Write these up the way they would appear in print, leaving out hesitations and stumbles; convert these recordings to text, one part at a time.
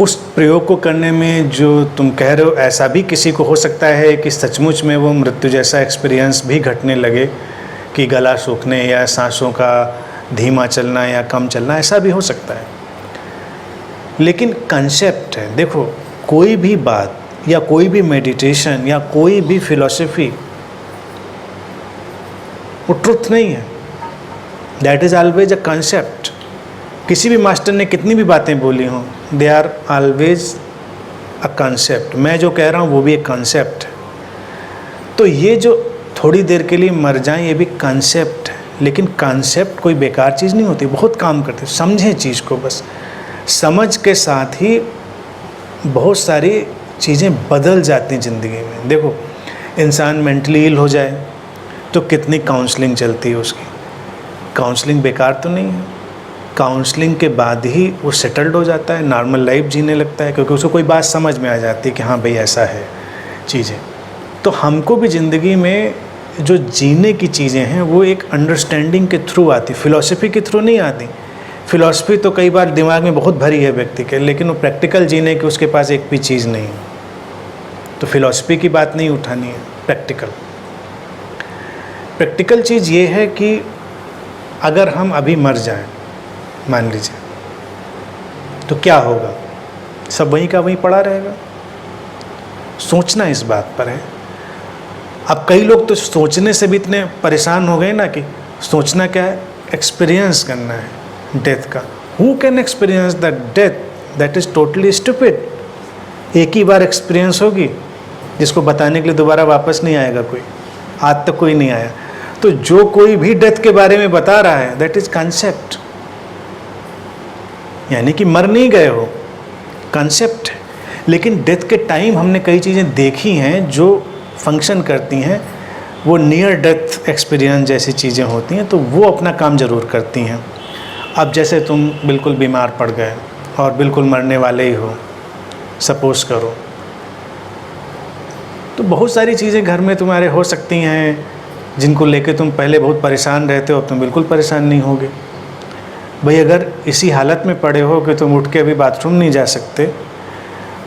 उस प्रयोग को करने में जो तुम कह रहे हो, ऐसा भी किसी को हो सकता है कि सचमुच में वो मृत्यु जैसा एक्सपीरियंस भी घटने लगे कि गला सूखने या सांसों का धीमा चलना या कम चलना, ऐसा भी हो सकता है। लेकिन कंसेप्ट है, देखो कोई भी बात या कोई भी मेडिटेशन या कोई भी फिलॉसफी वो ट्रुथ नहीं है, that is always a concept. किसी भी मास्टर ने कितनी भी बातें बोली हों, they are always a concept. मैं जो कह रहा हूँ वो भी एक कंसेप्ट है। तो ये जो थोड़ी देर के लिए मर जाएं, ये भी कंसेप्ट है, लेकिन कंसेप्ट कोई बेकार चीज़ नहीं होती, बहुत काम करती है। समझें चीज़ को, बस समझ के साथ ही बहुत सारी चीज़ें बदल जाती हैं ज़िंदगी में। देखो इंसान मेंटली इल हो जाए तो कितनी काउंसलिंग चलती है उसकी, काउंसलिंग बेकार तो नहीं है। काउंसलिंग के बाद ही वो सेटल्ड हो जाता है, नॉर्मल लाइफ जीने लगता है, क्योंकि उसको कोई बात समझ में आ जाती है कि हाँ भाई ऐसा है चीज़ें। तो हमको भी ज़िंदगी में जो जीने की चीज़ें हैं वो एक अंडरस्टैंडिंग के थ्रू आती, फिलॉसफी के थ्रू नहीं आती। फिलॉसफी तो कई बार दिमाग में बहुत भरी है व्यक्ति के, लेकिन वो प्रैक्टिकल जीने की उसके पास एक भी चीज़ नहीं है। तो फिलॉसफी की बात नहीं उठानी है, प्रैक्टिकल चीज़ ये है कि अगर हम अभी मर जाएं, मान लीजिए, तो क्या होगा? सब वहीं का वहीं पड़ा रहेगा। सोचना इस बात पर है। अब कई लोग तो सोचने से भी इतने परेशान हो गए ना कि सोचना क्या है, एक्सपीरियंस करना है डेथ का। Who can experience the death? That is totally stupid. एक ही बार एक्सपीरियंस होगी जिसको बताने के लिए दोबारा वापस नहीं आएगा कोई, आज तक कोई नहीं आया। तो जो कोई भी डेथ के बारे में बता रहा है, दैट इज़ कंसेप्ट, यानी कि मर नहीं गए हो, कंसेप्ट है। लेकिन डेथ के टाइम हमने कई चीज़ें देखी हैं जो फंक्शन करती हैं, वो नियर डेथ एक्सपीरियंस जैसी चीज़ें होती हैं, तो वो अपना काम ज़रूर करती हैं। अब जैसे तुम बिल्कुल बीमार पड़ गए और बिल्कुल मरने वाले ही हो, सपोज करो, तो बहुत सारी चीज़ें घर में तुम्हारे हो सकती हैं जिनको लेके तुम पहले बहुत परेशान रहते हो, अब तुम बिल्कुल परेशान नहीं होगे। भाई अगर इसी हालत में पड़े हो कि तुम उठ के अभी बाथरूम नहीं जा सकते,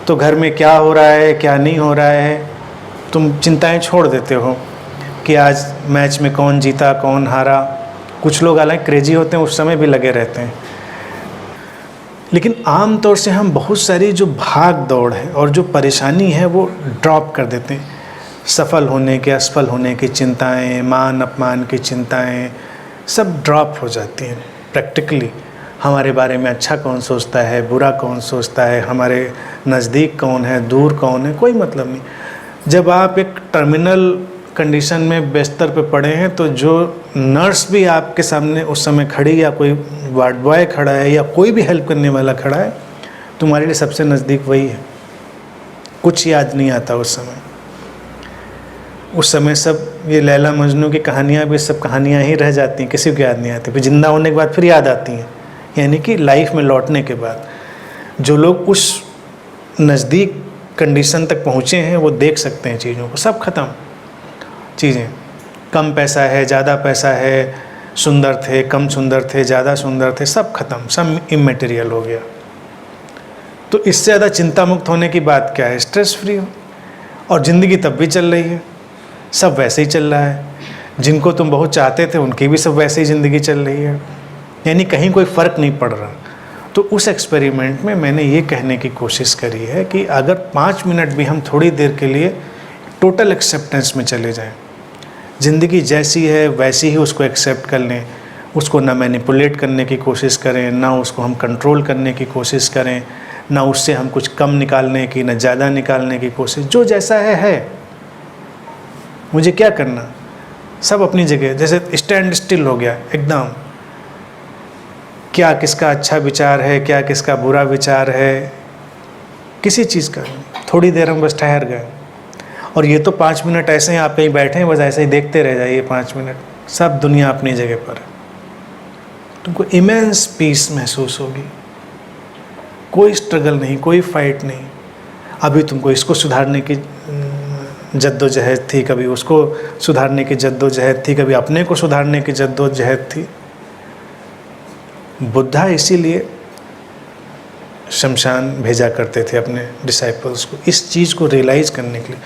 तो घर में क्या हो रहा है क्या नहीं हो रहा है तुम चिंताएं छोड़ देते हो कि आज मैच में कौन जीता कौन हारा। कुछ लोग हालांकि क्रेजी होते हैं, उस समय भी लगे रहते हैं, लेकिन आम तौर से हम बहुत सारी जो भाग दौड़ है और जो परेशानी है वो ड्रॉप कर देते हैं। सफल होने के, असफल होने की चिंताएं, मान अपमान की चिंताएं सब ड्रॉप हो जाती हैं। प्रैक्टिकली हमारे बारे में अच्छा कौन सोचता है, बुरा कौन सोचता है, हमारे नज़दीक कौन है, दूर कौन है, कोई मतलब नहीं। जब आप एक टर्मिनल कंडीशन में बिस्तर पे पड़े हैं, तो जो नर्स भी आपके सामने उस समय खड़ी, या कोई वार्ड बॉय खड़ा है, या कोई भी हेल्प करने वाला खड़ा है, तुम्हारे लिए सबसे नज़दीक वही है। कुछ याद नहीं आता उस समय। उस समय सब ये लैला मजनू की कहानियाँ भी सब कहानियाँ ही रह जाती हैं, किसी को याद नहीं आती। फिर जिंदा होने के बाद फिर याद आती हैं, यानी कि लाइफ में लौटने के बाद जो लोग उस नज़दीक कंडीशन तक पहुँचे हैं वो देख सकते हैं चीज़ों को। सब ख़त्म चीज़ें, कम पैसा है, ज़्यादा पैसा है, सुंदर थे, कम सुंदर थे, ज़्यादा सुंदर थे, सब ख़त्म, सब इमैटेरियल हो गया। तो इससे ज़्यादा चिंता मुक्त होने की बात क्या है? स्ट्रेस फ्री हो। और ज़िंदगी तब भी चल रही है, सब वैसे ही चल रहा है। जिनको तुम बहुत चाहते थे उनकी भी सब वैसे ही ज़िंदगी चल रही है, यानी कहीं कोई फ़र्क नहीं पड़ रहा। तो उस एक्सपेरिमेंट में मैंने ये कहने की कोशिश करी है कि अगर 5 मिनट भी हम थोड़ी देर के लिए टोटल एक्सेप्टेंस में चले जाएं, ज़िंदगी जैसी है वैसी ही उसको एक्सेप्ट कर लें, उसको ना मैनिपुलेट करने की कोशिश करें, ना उसको हम कंट्रोल करने की कोशिश करें, ना उससे हम कुछ कम निकालने की, ना ज़्यादा निकालने की कोशिश। जो जैसा है, मुझे क्या करना, सब अपनी जगह। जैसे स्टैंड स्टिल हो गया एकदम, क्या किसका अच्छा विचार है, क्या किसका बुरा विचार है, किसी चीज़ का। थोड़ी देर हम बस ठहर गए, और ये तो 5 मिनट ऐसे ही आप कहीं बैठे हैं, बस ऐसे ही देखते रह जाइए 5 मिनट, सब दुनिया अपनी जगह पर है। तुमको इमेंस पीस महसूस होगी, कोई स्ट्रगल नहीं, कोई फाइट नहीं। अभी तुमको इसको सुधारने की जद्दोजहद थी, कभी उसको सुधारने की जद्दोजहद थी, कभी अपने को सुधारने की जद्दोजहद थी। बुद्धा इसीलिए शमशान भेजा करते थे अपने डिसाइपल्स को, इस चीज़ को रियलाइज़ करने के लिए।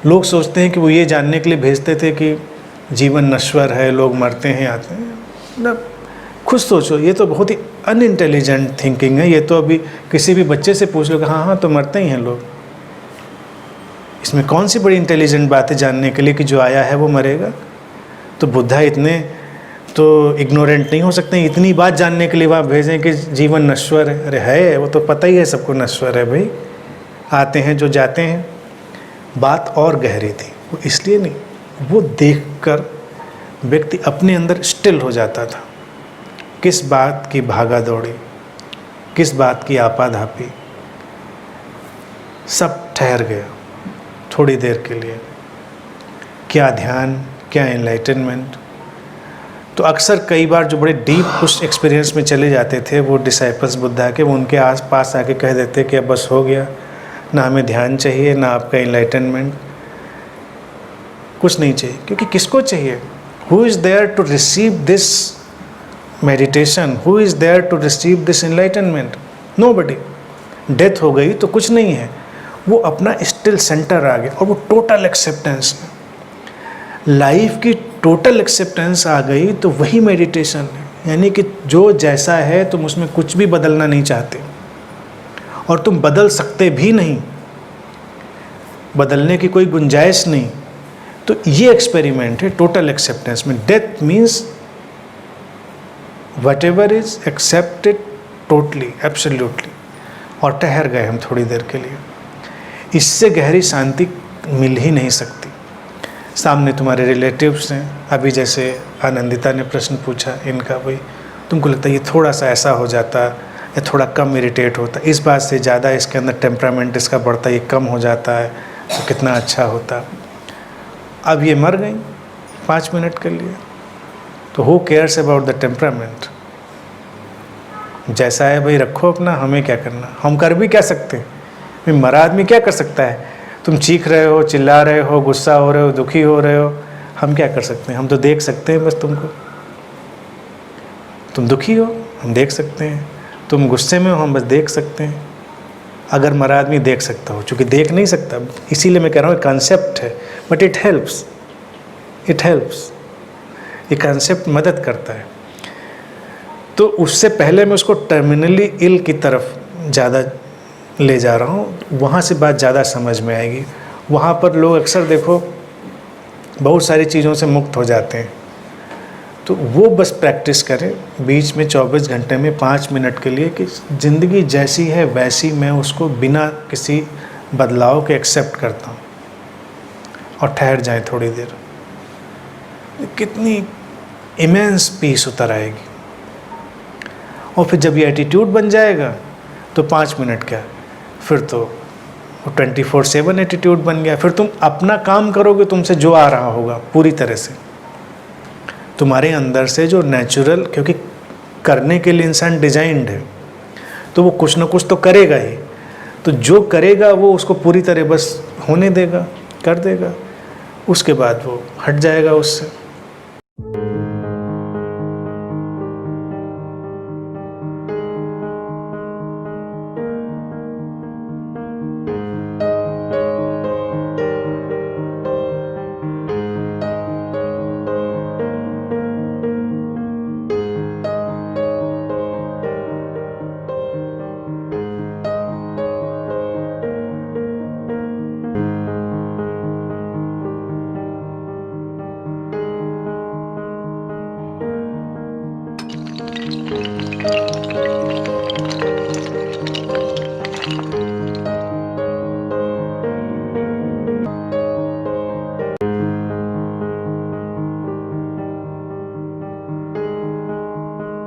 लोग सोचते हैं कि वो ये जानने के लिए भेजते थे कि जीवन नश्वर है, लोग मरते हैं, आते हैं। मतलब खुद सोचो, ये तो बहुत ही अनइंटेलिजेंट थिंकिंग है। ये तो अभी किसी भी बच्चे से पूछ लो कि हाँ हाँ तो मरते ही हैं लोग। इसमें कौन सी बड़ी इंटेलिजेंट बात है जानने के लिए कि जो आया है वो मरेगा। तो बुद्धा इतने तो इग्नोरेंट नहीं हो सकते, इतनी बात जानने के लिए वहाँ भेजें कि जीवन नश्वर है। अरे है, वो तो पता ही है सबको नश्वर है भाई, आते हैं जो जाते हैं। बात और गहरी थी, वो इसलिए नहीं, वो देखकर व्यक्ति अपने अंदर स्टिल हो जाता था। किस बात की भागा दौड़ी, किस बात की आपाधापी, सब ठहर गया थोड़ी देर के लिए। क्या ध्यान, क्या एनलाइटनमेंट। तो अक्सर कई बार जो बड़े डीप उस एक्सपीरियंस में चले जाते थे वो डिसाइपल्स बुद्धा के, वो उनके आस पास आके कह देते कि अब बस हो गया, ना हमें ध्यान चाहिए, ना आपका एनलाइटनमेंट, कुछ नहीं चाहिए। क्योंकि किसको चाहिए? Who is there to receive this meditation, who is there to receive this enlightenment? Nobody. Death हो गई तो कुछ नहीं है, वो अपना स्टिल सेंटर आ गया और वो टोटल एक्सेप्टेंस, लाइफ की टोटल एक्सेप्टेंस आ गई। तो वही मेडिटेशन है, यानी कि जो जैसा है तुम उसमें कुछ भी बदलना नहीं चाहते और तुम बदल सकते भी नहीं, बदलने की कोई गुंजाइश नहीं। तो ये एक्सपेरिमेंट है टोटल एक्सेप्टेंस में। Death means what ever is accepted totally, absolutely. और ठहर गए हम थोड़ी देर के लिए। इससे गहरी शांति मिल ही नहीं सकती। सामने तुम्हारे रिलेटिव्स हैं, अभी जैसे आनंदिता ने प्रश्न पूछा इनका, भाई तुमको लगता है ये थोड़ा सा ऐसा हो जाता या थोड़ा कम इरिटेट होता, इस बात से ज़्यादा इसके अंदर टेम्परामेंट इसका बढ़ता, ये कम हो जाता है तो कितना अच्छा होता। अब ये मर गई 5 मिनट के लिए, तो who cares about the temperament? जैसा है भाई रखो अपना, हमें क्या करना। हम कर भी क्या सकते हैं? मरा आदमी क्या कर सकता है? तुम चीख रहे हो, चिल्ला रहे हो, गुस्सा हो रहे हो, दुखी हो रहे हो, हम क्या कर सकते हैं? हम तो देख सकते हैं बस तुमको। तुम दुखी हो, हम देख सकते हैं। तुम गुस्से में हो, हम बस देख सकते हैं। अगर मरा आदमी देख सकता हो, चूँकि देख नहीं सकता, इसीलिए मैं कह रहा हूँ कंसेप्ट है, but it helps, it helps. ये कंसेप्ट मदद करता है। तो उससे पहले मैं उसको टर्मिनली इल की तरफ ज़्यादा ले जा रहा हूँ, वहाँ से बात ज़्यादा समझ में आएगी। वहाँ पर लोग अक्सर देखो बहुत सारी चीज़ों से मुक्त हो जाते हैं। तो वो बस प्रैक्टिस करें बीच में 24 घंटे में 5 मिनट के लिए कि ज़िंदगी जैसी है वैसी मैं उसको बिना किसी बदलाव के एक्सेप्ट करता हूँ, और ठहर जाएं थोड़ी देर। कितनी इमेंस पीस उतर आएगी। और फिर जब ये एटीट्यूड बन जाएगा तो 5 मिनट क्या, फिर तो वो 24/7 एटीट्यूड बन गया। फिर तुम अपना काम करोगे, तुमसे जो आ रहा होगा पूरी तरह से, तुम्हारे अंदर से जो नेचुरल, क्योंकि करने के लिए इंसान डिजाइंड है, तो वो कुछ ना कुछ तो करेगा ही। तो जो करेगा वो उसको पूरी तरह बस होने देगा, कर देगा, उसके बाद वो हट जाएगा उससे।